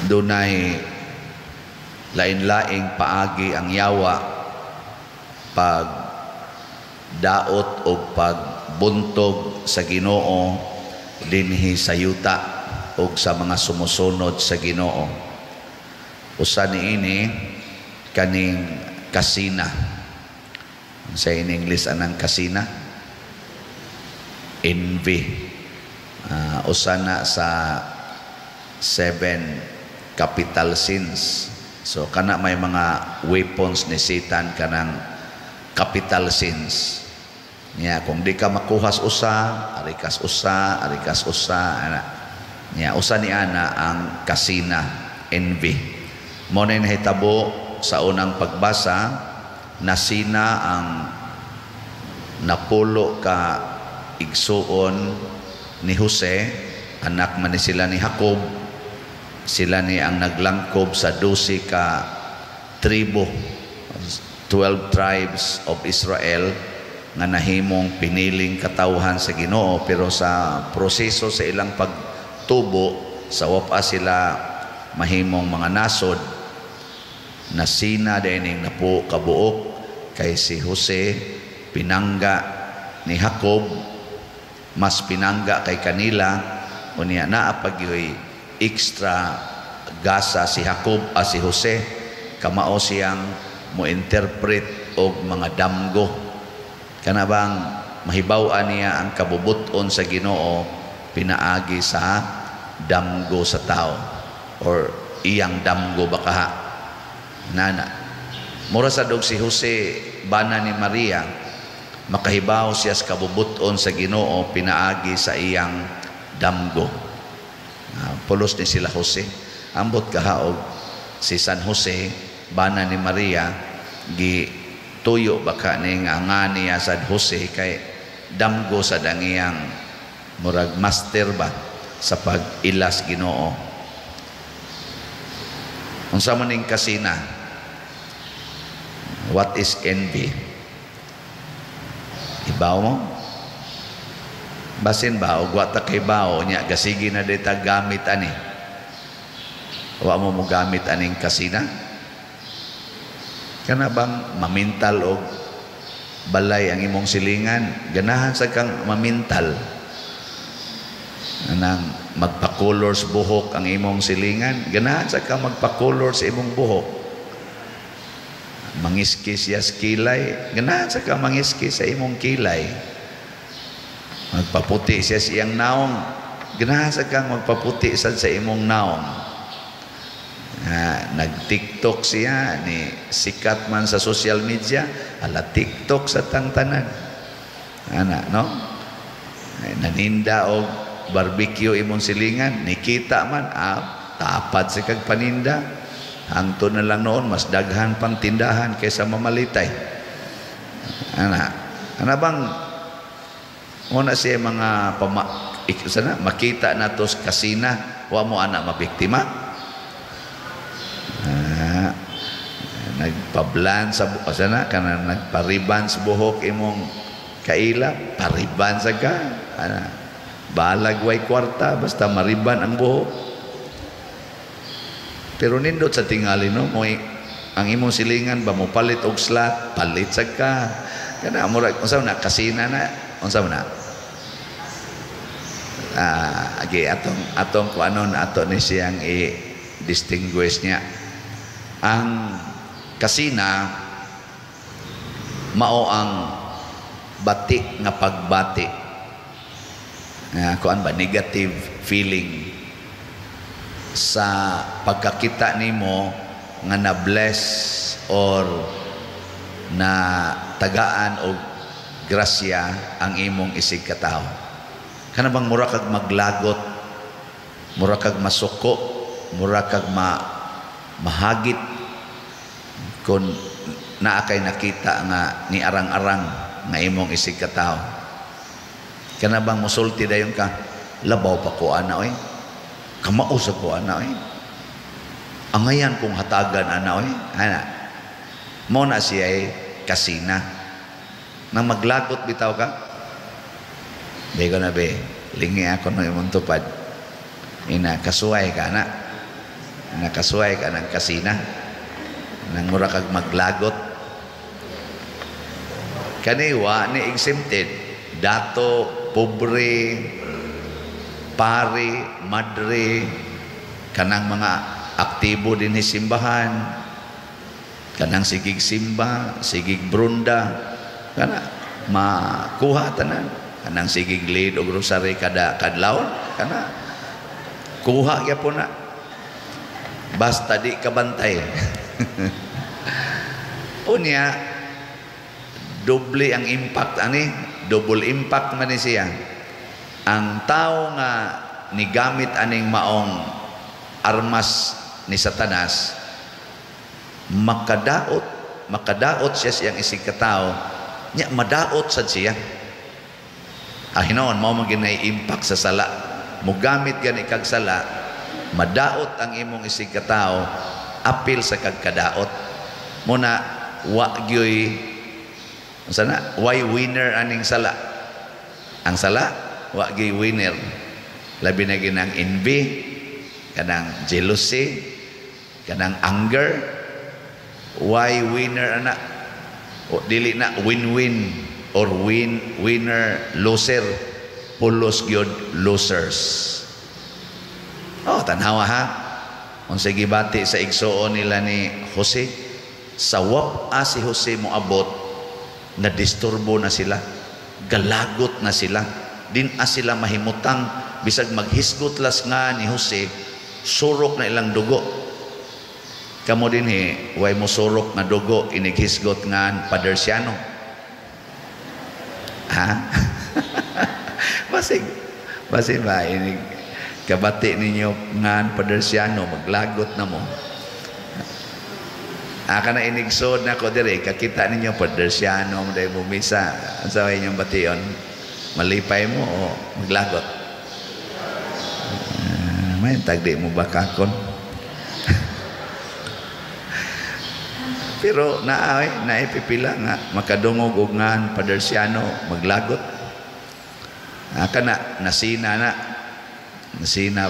dunay lain-laing paagi ang yawa pag daot o pagbuntog sa Ginoo dinhi sa yuta o sa mga sumusunod sa Ginoo. Usa niini kaning kasina. Sa in English anang kasina? Envy. Usa na sa 7 capital sins. So kana may mga weapons ni Satan kanang capital sins. Nya kung di ka makuhas usa, arikas usa, ana. Nya usa ni ana ang kasina, envy. Mo na nahitabo sa unang pagbasa, nasina ang napulo ka igsuon ni Jose, anak man ni sila ni Jacob. Sila ni ang naglangkob sa 12 ka tribo, 12 tribes of Israel, nga nahimong piniling katawhan sa Ginoo, pero sa proseso sa ilang pagtubo sa wapa sila mahimong mga nasod. Nasina dining napo kabuok kay si Jose pinangga ni Jacob, mas pinangga kay kanila, unya naa pagyoy extra gasa si Jacob si Jose, kamao siyang mo interpret og mga damgo. Kana bang mahibaw-an niya ang kabubuton sa Ginoo pinaagi sa damgo sa tao or iyang damgo baka nana. Mura sa dog si Jose bana ni Maria, makahibaw siya sa kabubuton sa Ginoo pinaagi sa iyang damgo. Pulos ni sila Jose. Ambot kahaog si San Jose bana ni Maria gi tuyo baka ning nga niya sa Jose kay damgo sa dangiyang murag master ba sa pag-ilas Ginoo. Unsa man ning kasina? What is envy? Ibaw mo? Basin ba o wa ta kay bao nya gasigi na dita gamit ani. Wa mo mo gamit aning kasina? Kana bang mamintal og balay ang imong silingan, ganahan sa kang mamintal. Anang magpa-colors buhok ang imong silingan, ganahan sa kang magpa-colors sa imong buhok. Mangiskis yas kilay, ganahan sa kang mangiskis sa imong kilay. Magpaputi siya siyang naong, ganahan sa kang magpaputi sa imong naong. Nag-TikTok siya ni sikat man sa social media, ala TikTok sa tangtanan. Ana, no? Naninda og barbecue imong silingan, nikita man tapad sa kag paninda. Hangtod na lang noon mas daghan pang tindahan kaysa mamalitay. Ana bang una siya mga makita nato sa kasina, wa mo ana mabiktima. Nagpablan sa sana kana nagpariban sa buhok imong kaila, pariban sa ka. Balag way kwarta basta mariban ang buhok. Pero nindot sa tingali no, mo ang imong silingan ba mo palit og slot, palit sa ka. Kana murag unsa na kasina na, unsa na? Atong kuanon ato ni siyang i-distinguish niya. Ang kasina mao ang batik nga pagbati. Kuan ba negative feeling sa pagkakita nimo nga na-bless or na tagaan og grasya ang imong isig katao. Kana bang mura kag maglagot, mura kag masuko, mura kag mahagit kung naa kay nakita nga ni arang-arang nga imong isig katao. Kana bang musulti dayon ka, labaw pa ko ana oy, kamao sa ko ana oy, angayan kong hatagan ana oy, ana mo na siya kasina nang maglagot bitaw ka. Di ko na be lingi ako no imong tupad ina kasuway ka na nakasuway ka ng kasina nang mura kag maglagot kaniwa ni exempted dato, pobre, pari, madre kanang mga aktibo din ni simbahan kanang sigig simba, sigig brunda kana makuha tanan kanang sigig lead o grocery kada kadlawon kana kuha gyapon na basta di kabantay unya doble ang impact ani double impact man ni siya ang tao nga nigamit aning maong armas ni Satanas makadaot siya siyang isig katao nya madaot sad siya hinuon mao man ginay impact sa sala mo gamit gani kag sala madaot ang imong isig katao apil sa kagkadaot muna wa gyoy sana why winner aning sala ang sala wa gyoy winner labi na ginang envy kanang jealousy kanang anger why winner ana o dili na win-win or winner loser pulos gyud losers tanawa ha unsa gibati sa igsuon nila ni Jose sa wap si Jose moabot na disturbo na sila galagot na sila din sila mahimutang bisag maghisgot las nga ni Jose surok na ilang dugo kamo din way mo surok na dugo inighisgot nga padersiano ha basig ba inig kabati ninyo nga padersiano maglagot na mo kana inigsod na ko dire kakita ninyo padersiano mo dai bumisa sa inyong bation malipay mo o maglagot may tagdi mo bakakon pero naipipila nga makadungog og ngan padersiano maglagot kana nasina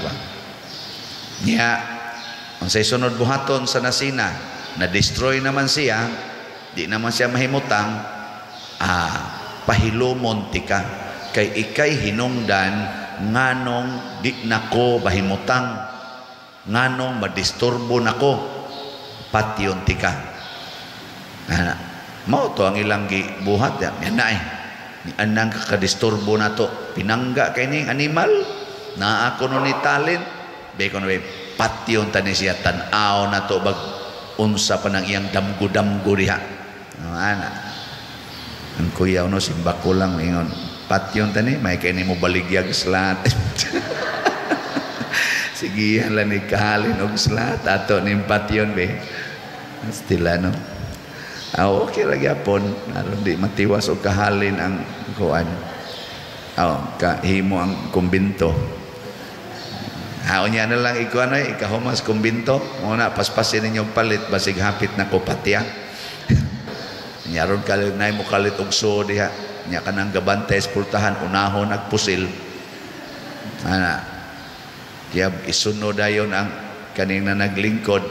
ba niya unsay sunod buhaton sa nasina na destroy naman siya di naman siya mahimutang pahilomon tika kay ikay hinungdan nganong di nako bahimutang nganong madisturbo nako patyon tika mao to ang ilang gibuhat yan na ni anang kakadisturbo na to pinangga kay ning animal na ako nun ni talent be kono patyon tani siya tan-aw na to bag unsa pa nang iyang damgo-damgo diha ana ang kuya no simba ko lang ingon patyon tani may kay nimo baligyag slat sige hala ni kahalin og slat ato ning patyon be stila no okay ra gyapon aron di matiwas og kahalin ang kuan kahimo ang kumbinto unya na lang ikuan ay ikahumas kumbinto muna paspasin ninyo palit basig hapit na kopatya nyaron kalit na mo kalit og so diha nya kanang gabantay pultahan unahon nagpusil kaya isunod dayon ang kaning na naglingkod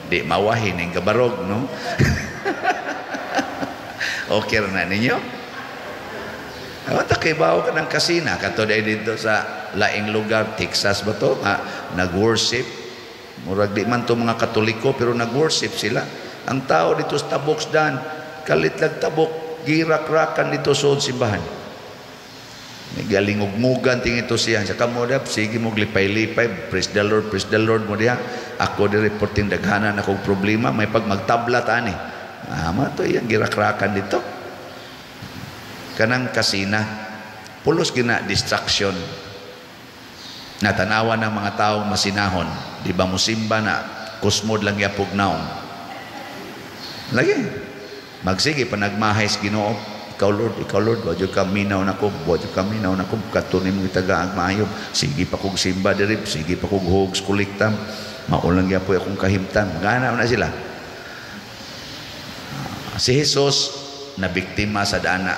di mawahin ning gabarog no okay na ninyo takibaw ka ng kasina kato dahil dito sa laing lugar Texas ba to nag-worship murag di man to mga Katoliko pero nag-worship sila ang tao dito sa tabok dan kalit lag tabok girak-rakan dito sa simbahan nagalingog-ngugan ting ito siya sa kamodap sige mo lipay-lipay praise the Lord mo diha ako di reporting daghanan akong problema may pag magtabla tani to yan girak-rakan dito kanang kasina pulos gina distraction natanawa ng mga taong masinahon di ba musimba na kusmod lang yapog naong lagi magsige panagmahay sa Ginoo ikaw Lord wadyo ka minaw na ko katunin mo itaga ang maayo sige pa kong simba dirip sige pa kong hugs kuliktam maulang yapoy akong kahimtan magana na sila si Jesus na biktima sa dana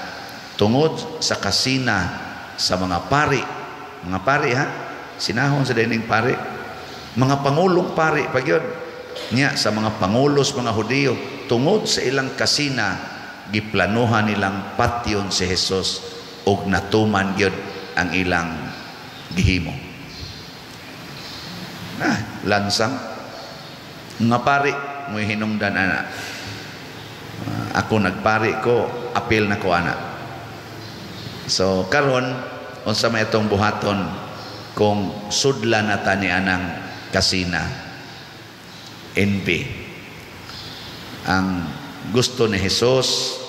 tungod sa kasina sa mga pari ha sinahon sa dining pari Mga pangulong pari pagyod nya sa mga pangulos mga Hudiyo tungod sa ilang kasina giplanuhan nilang patyon si Jesus ug natuman gyud ang ilang gihimo. Lansang nga pari mo hinungdan ana. Ako nagpari ko, apil na ko ana. So karon unsa may itong buhaton kung sudlan na tani anang kasina envy. Ang gusto ni Jesus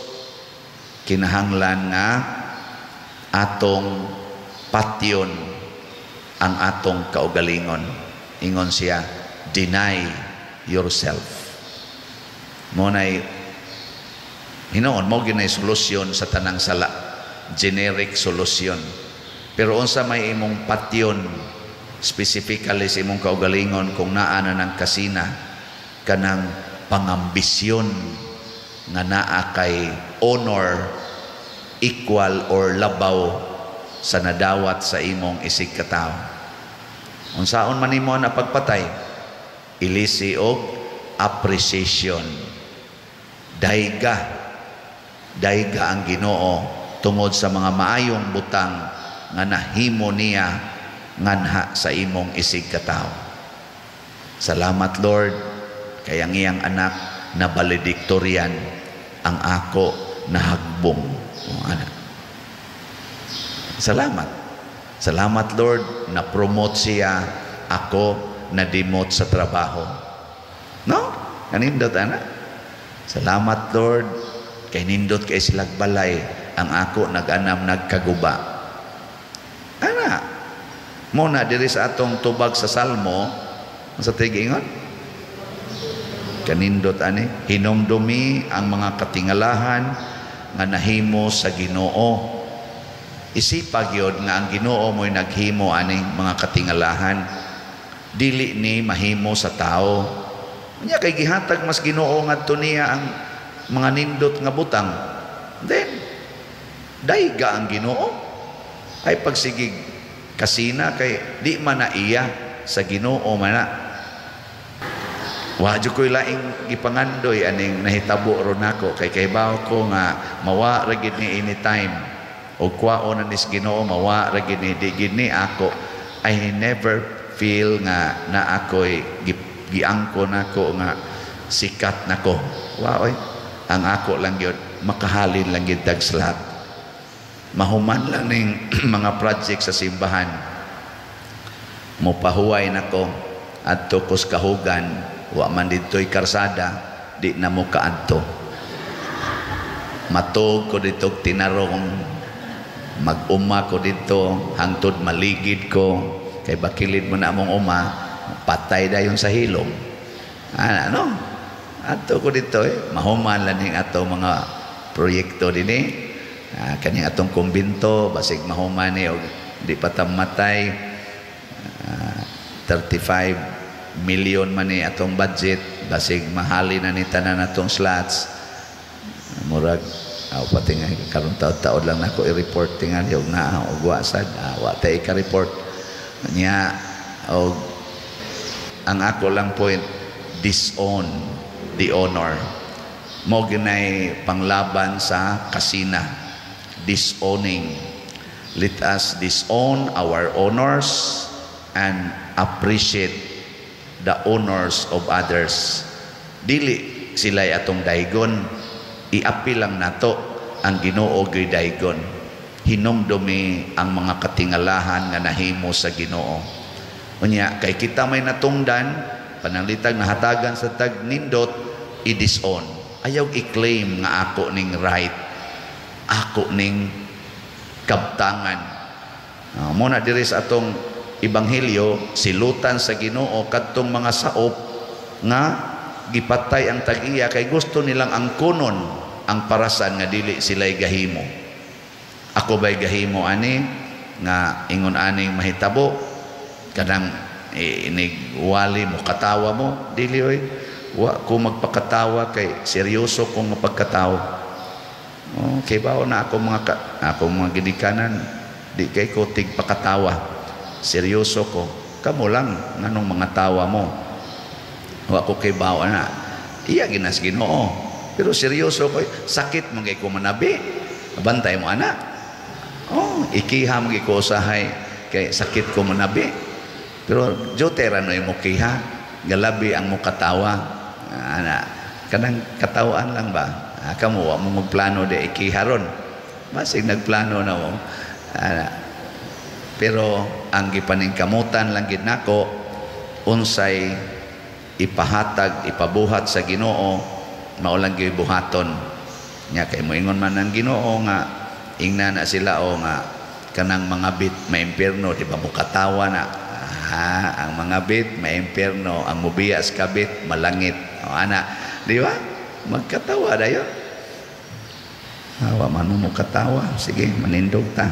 kinahanglan nga atong patyon ang atong kaugalingon. Ingon siya, deny yourself. Monay hinoon mo ginay solusyon sa tanang sala, generic solusyon. Pero unsa may imong patyon specifically sa imong kaugalingon kung naa na ng kasina kanang pangambisyon nga naa kay honor equal or labaw sa nadawat sa imong isig katao. Unsaon man nimo na pagpatay, ilisi og appreciation. Dayga ang Ginoo tungod sa mga maayong butang nga nahimo niya nganha sa imong isig katao. Salamat Lord kay ang iyang anak na valedictorian ang ako nahagbong. Salamat Lord na promote siya ako na demote sa trabaho. No? Kanindot ana. Salamat Lord kay nindot kay silag balay ang ako nag-anam nagkaguba. Ana. Mo na diri sa atong tubag sa Salmo sa tigingon. Kanindot ani hinumdumi ang mga katingalahan nga nahimo sa Ginoo. Isipag yun nga ang Ginoo mo'y naghimo aning mga katingalahan. Dili ni mahimo sa tao. Nya kay gihatag mas Ginoo ngadto niya ang mga nindot nga butang. Then dayga ang Ginoo. Ay pagsigig kasina kay di man na iya sa Ginoo man na. Wa jud koy laing gipangandoy aning nahitabo ron nako kay kaybaw ko nga mawa ra gid ni anytime. O kwaon na nis Ginoo mawa ra gid ni di gid ni ako. I never feel nga na ako'y giangko nako nga sikat nako. Wa oy, ang ako lang gyud makahalin lang gyud dagslat. Mahuman lang ning mga project sa simbahan. Mopahuway nako adto ko sa kahugan, wa man dito'y karsada, di na mo kaadto. Matog ko dito tinarong, mag-uma ko dito hangtod maligid ko kay bakilid mo na among uma patay dayon sa hilom ano ato ko dito mahuman lang ning ato mga proyekto dinhi kanyang atong kumbinto basig mahuman ni og di pa tamatay 35 million man ni atong budget basig mahali na ni tanan atong slots murag pati nga karon taod-taod lang nako i-report tingal yung na og wasad wa tay ka report niya og ang ako lang point disown the honor mo ginay panglaban sa kasina disowning. Let us disown our honors and appreciate the honors of others. Dili sila'y atong daygon, iapil lang nato ang Ginoo gyud daygon. Hinumdumi ang mga katingalahan nga nahimo sa Ginoo. Unya kay kita may natungdan pananglitag nahatagan sa tag nindot i-disown. Ayaw i-claim nga ako ning right. Ako ning kabtangan. Muna diri sa atong ebanghelyo silutan sa Ginoo kadtong mga saop nga gipatay ang tag-iya kay gusto nilang angkunon ang parasan nga dili sila'y gahimo. Ako ba'y gahimo ani nga ingon aning mahitabo kanang inigwali mo katawa mo dili oy wa ko magpakatawa kay seryoso kong mapagkatawa. Okay ba na ako mga ginikanan di kay ko tigpakatawa seryoso ko kamo lang nganong mga tawa mo. Wa ko kay bawa na. Iya ginas Ginoo. Pero seryoso ko, sakit magay ko manabi. Bantay mo anak. Oh, ikiha magay ko usahay kay sakit ko manabi. Pero jotera no mo kiha, galabi ang mo katawa. Ana, kanang katawaan lang ba? Kamo wa mo magplano de ikiharon. Masig nagplano na mo. Ana. Pero ang gipaningkamutan lang gid nako unsay ipahatag, ipabuhat sa Ginoo, maulang gyud buhaton. Nya kay moingon man ang Ginoo nga ingna na sila o nga kanang mga bit maimpierno, di ba mo katawa na. Ang mga bit maimpierno, ang mubiyas ka bit malangit. O ana, di ba? Magkatawa dayon. Hawa man mo katawa, sige manindog ta.